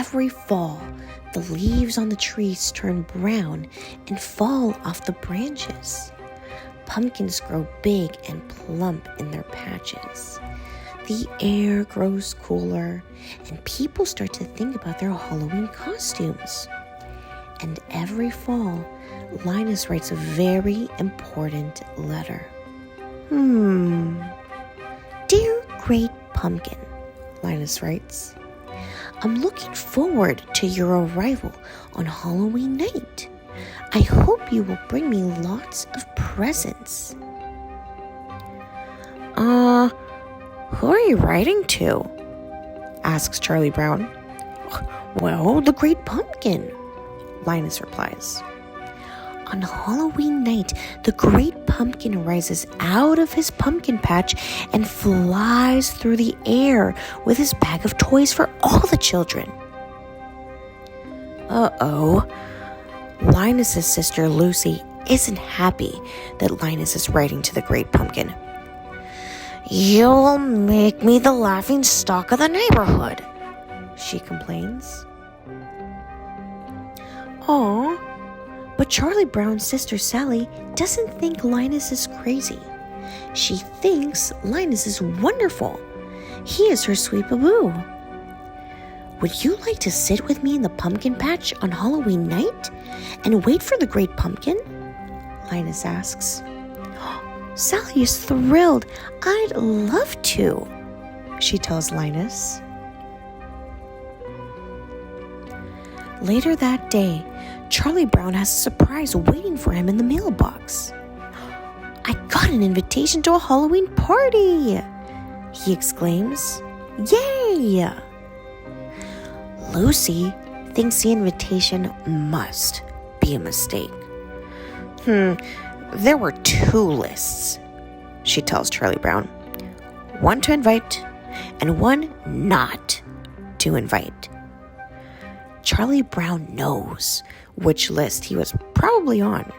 every fall, the leaves on the trees turn brown and fall off the branches. Pumpkins grow big and plump in their patches. The air grows cooler, and people start to think about their Halloween costumes. And every fall, Linus writes a very important letter. Dear Great Pumpkin, Linus writes, I'm looking forward to your arrival on Halloween night. I hope you will bring me lots of presents. Who are you writing to? Asks Charlie Brown. Well, the Great Pumpkin, Linus replies. On Halloween night, the Great Pumpkin rises out of his pumpkin patch and flies through the air with his bag of toys for all the children. Uh-oh. Linus's sister Lucy isn't happy that Linus is writing to the Great Pumpkin. You'll make me the laughing stock of the neighborhood, she complains. Aw, but Charlie Brown's sister Sally doesn't think Linus is crazy. She thinks Linus is wonderful. He is her sweet baboo. Would you like to sit with me in the pumpkin patch on Halloween night and wait for the Great Pumpkin? Linus asks. Sally is thrilled. I'd love to, she tells Linus. Later that day, Charlie Brown has a surprise waiting for him in the mailbox. I got an invitation to a Halloween party, he exclaims. Yay! Lucy thinks the invitation must be a mistake. There were 2 lists, she tells Charlie Brown. One to invite and one not to invite. Charlie Brown knows which list he was probably on,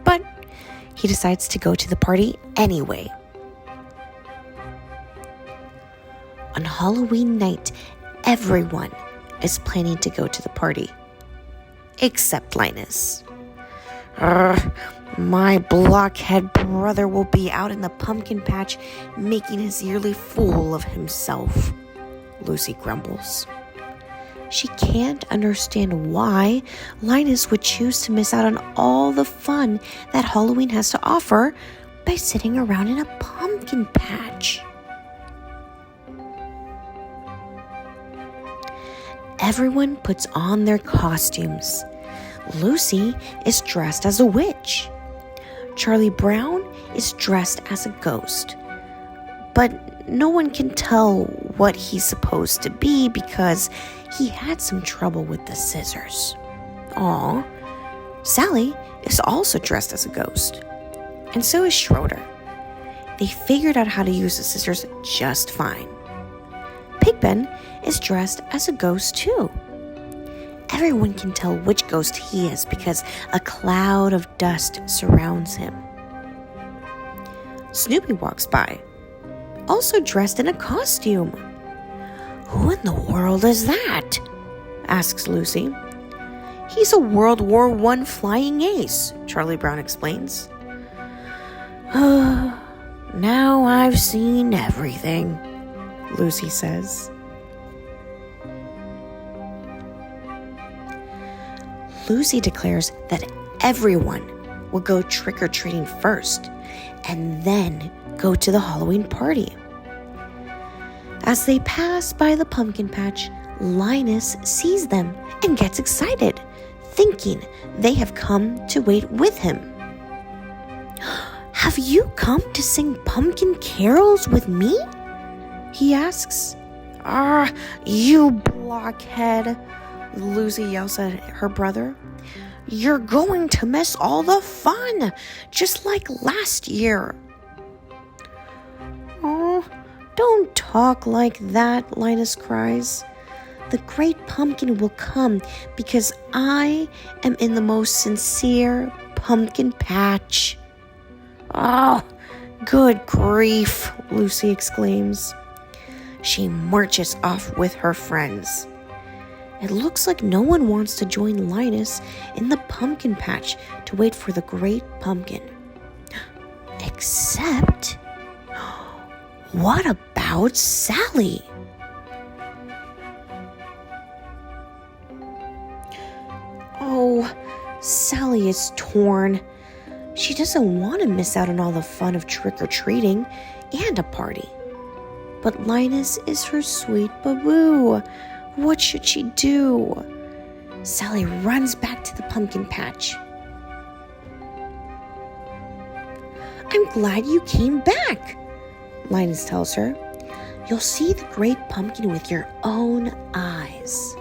but he decides to go to the party anyway. On Halloween night, everyone is planning to go to the party, except Linus. My blockhead brother will be out in the pumpkin patch making his yearly fool of himself, Lucy grumbles. She can't understand why Linus would choose to miss out on all the fun that Halloween has to offer by sitting around in a pumpkin patch. Everyone puts on their costumes. Lucy is dressed as a witch. Charlie Brown is dressed as a ghost. But no one can tell what he's supposed to be because he had some trouble with the scissors. Aw, Sally is also dressed as a ghost. And so is Schroeder. They figured out how to use the scissors just fine. Pigpen is dressed as a ghost too. Everyone can tell which ghost he is because a cloud of dust surrounds him. Snoopy walks by, also dressed in a costume. Who in the world is that? Asks Lucy. He's a World War I flying ace, Charlie Brown explains. Now I've seen everything, Lucy says. Lucy declares that everyone will go trick-or-treating first and then go to the Halloween party. As they pass by the pumpkin patch, Linus sees them and gets excited, thinking they have come to wait with him. Have you come to sing pumpkin carols with me? He asks. You blockhead, Lucy yells at her brother. You're going to miss all the fun, just like last year. Oh, don't talk like that, Linus cries. The Great Pumpkin will come because I am in the most sincere pumpkin patch. Oh, good grief, Lucy exclaims. She marches off with her friends. It looks like no one wants to join Linus in the pumpkin patch to wait for the great pumpkin. Except, what about Sally? Oh, Sally is torn. She doesn't want to miss out on all the fun of trick-or-treating and a party. But Linus is her sweet baboo. What should she do? Sally runs back to the pumpkin patch. I'm glad you came back, Linus tells her. You'll see the great pumpkin with your own eyes.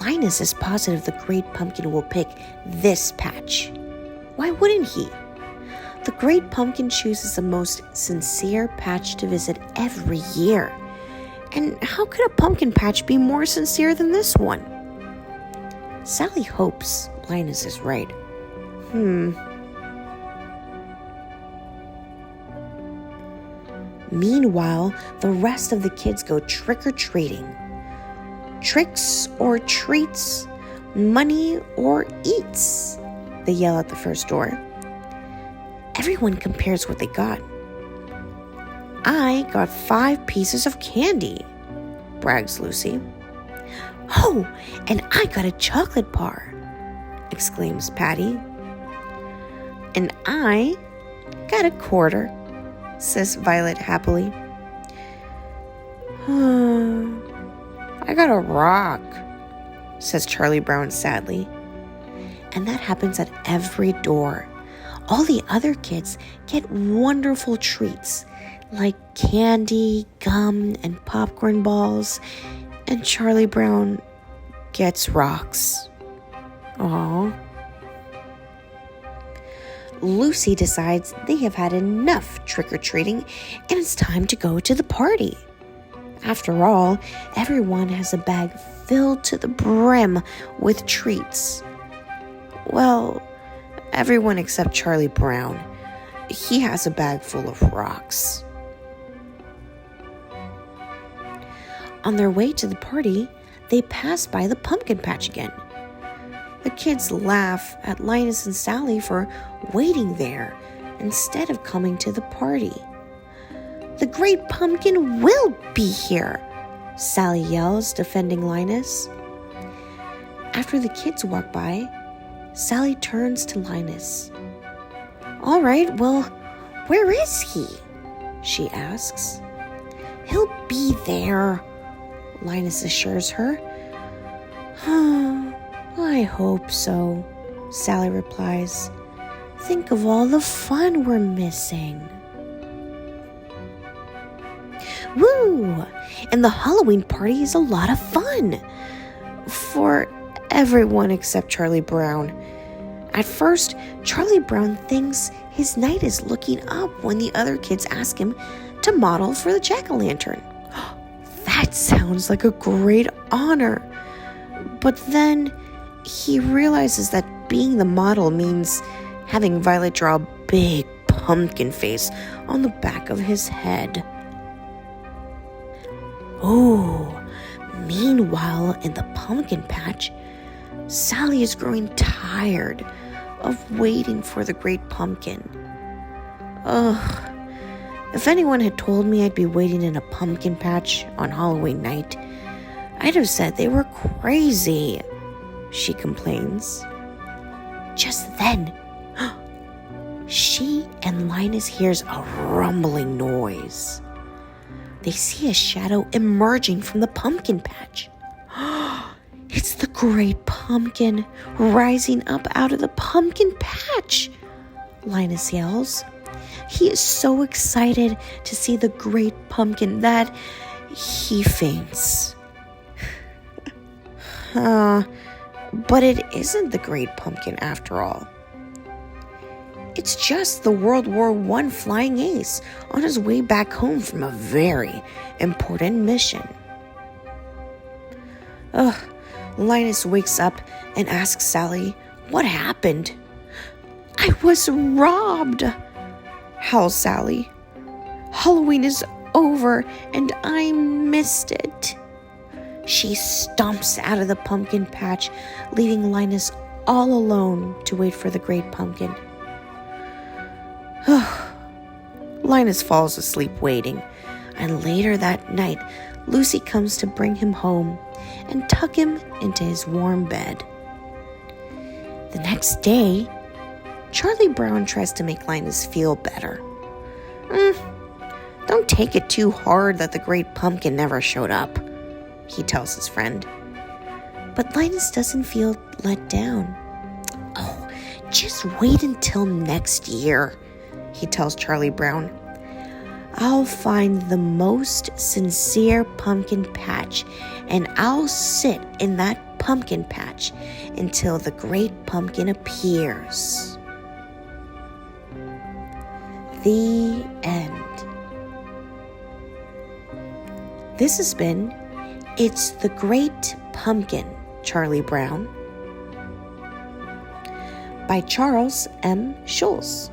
Linus is positive the great pumpkin will pick this patch. Why wouldn't he? The great pumpkin chooses the most sincere patch to visit every year. And how could a pumpkin patch be more sincere than this one? Sally hopes Linus is right. Meanwhile, the rest of the kids go trick-or-treating. Tricks or treats, money or eats, they yell at the first door. Everyone compares what they got. I got 5 pieces of candy, brags Lucy. Oh, and I got a chocolate bar, exclaims Patty. And I got a quarter, says Violet happily. I got a rock, says Charlie Brown sadly. And that happens at every door. All the other kids get wonderful treats like candy, gum, and popcorn balls, and Charlie Brown gets rocks. Aww. Lucy decides they have had enough trick-or-treating and it's time to go to the party. After all, everyone has a bag filled to the brim with treats. Well, everyone except Charlie Brown. He has a bag full of rocks. On their way to the party, they pass by the pumpkin patch again. The kids laugh at Linus and Sally for waiting there instead of coming to the party. The great pumpkin will be here, Sally yells, defending Linus. After the kids walk by, Sally turns to Linus. All right, well, where is he? She asks. He'll be there, Linus assures her. I hope so, Sally replies. Think of all the fun we're missing. Woo! And the Halloween party is a lot of fun. For everyone except Charlie Brown. At first, Charlie Brown thinks his night is looking up when the other kids ask him to model for the jack-o'-lantern. That sounds like a great honor. But then he realizes that being the model means having Violet draw a big pumpkin face on the back of his head. Oh, meanwhile, in the pumpkin patch, Sally is growing tired of waiting for the great pumpkin. Ugh. If anyone had told me I'd be waiting in a pumpkin patch on Halloween night, I'd have said they were crazy, she complains. Just then, she and Linus hears a rumbling noise. They see a shadow emerging from the pumpkin patch. It's the great pumpkin rising up out of the pumpkin patch, Linus yells. He is so excited to see the great pumpkin that he faints. But it isn't the great pumpkin after all. It's just the World War I flying ace on his way back home from a very important mission. Linus wakes up and asks Sally, what happened? I was robbed, howls Sally. Halloween is over and I missed it. She stomps out of the pumpkin patch, leaving Linus all alone to wait for the great pumpkin. Linus falls asleep waiting, and later that night, Lucy comes to bring him home and tuck him into his warm bed. The next day, Charlie Brown tries to make Linus feel better. Don't take it too hard that the great pumpkin never showed up, he tells his friend. But Linus doesn't feel let down. Oh, just wait until next year, he tells Charlie Brown. I'll find the most sincere pumpkin patch, and I'll sit in that pumpkin patch until the great pumpkin appears. The end. This has been It's the Great Pumpkin, Charlie Brown, by Charles M. Schulz.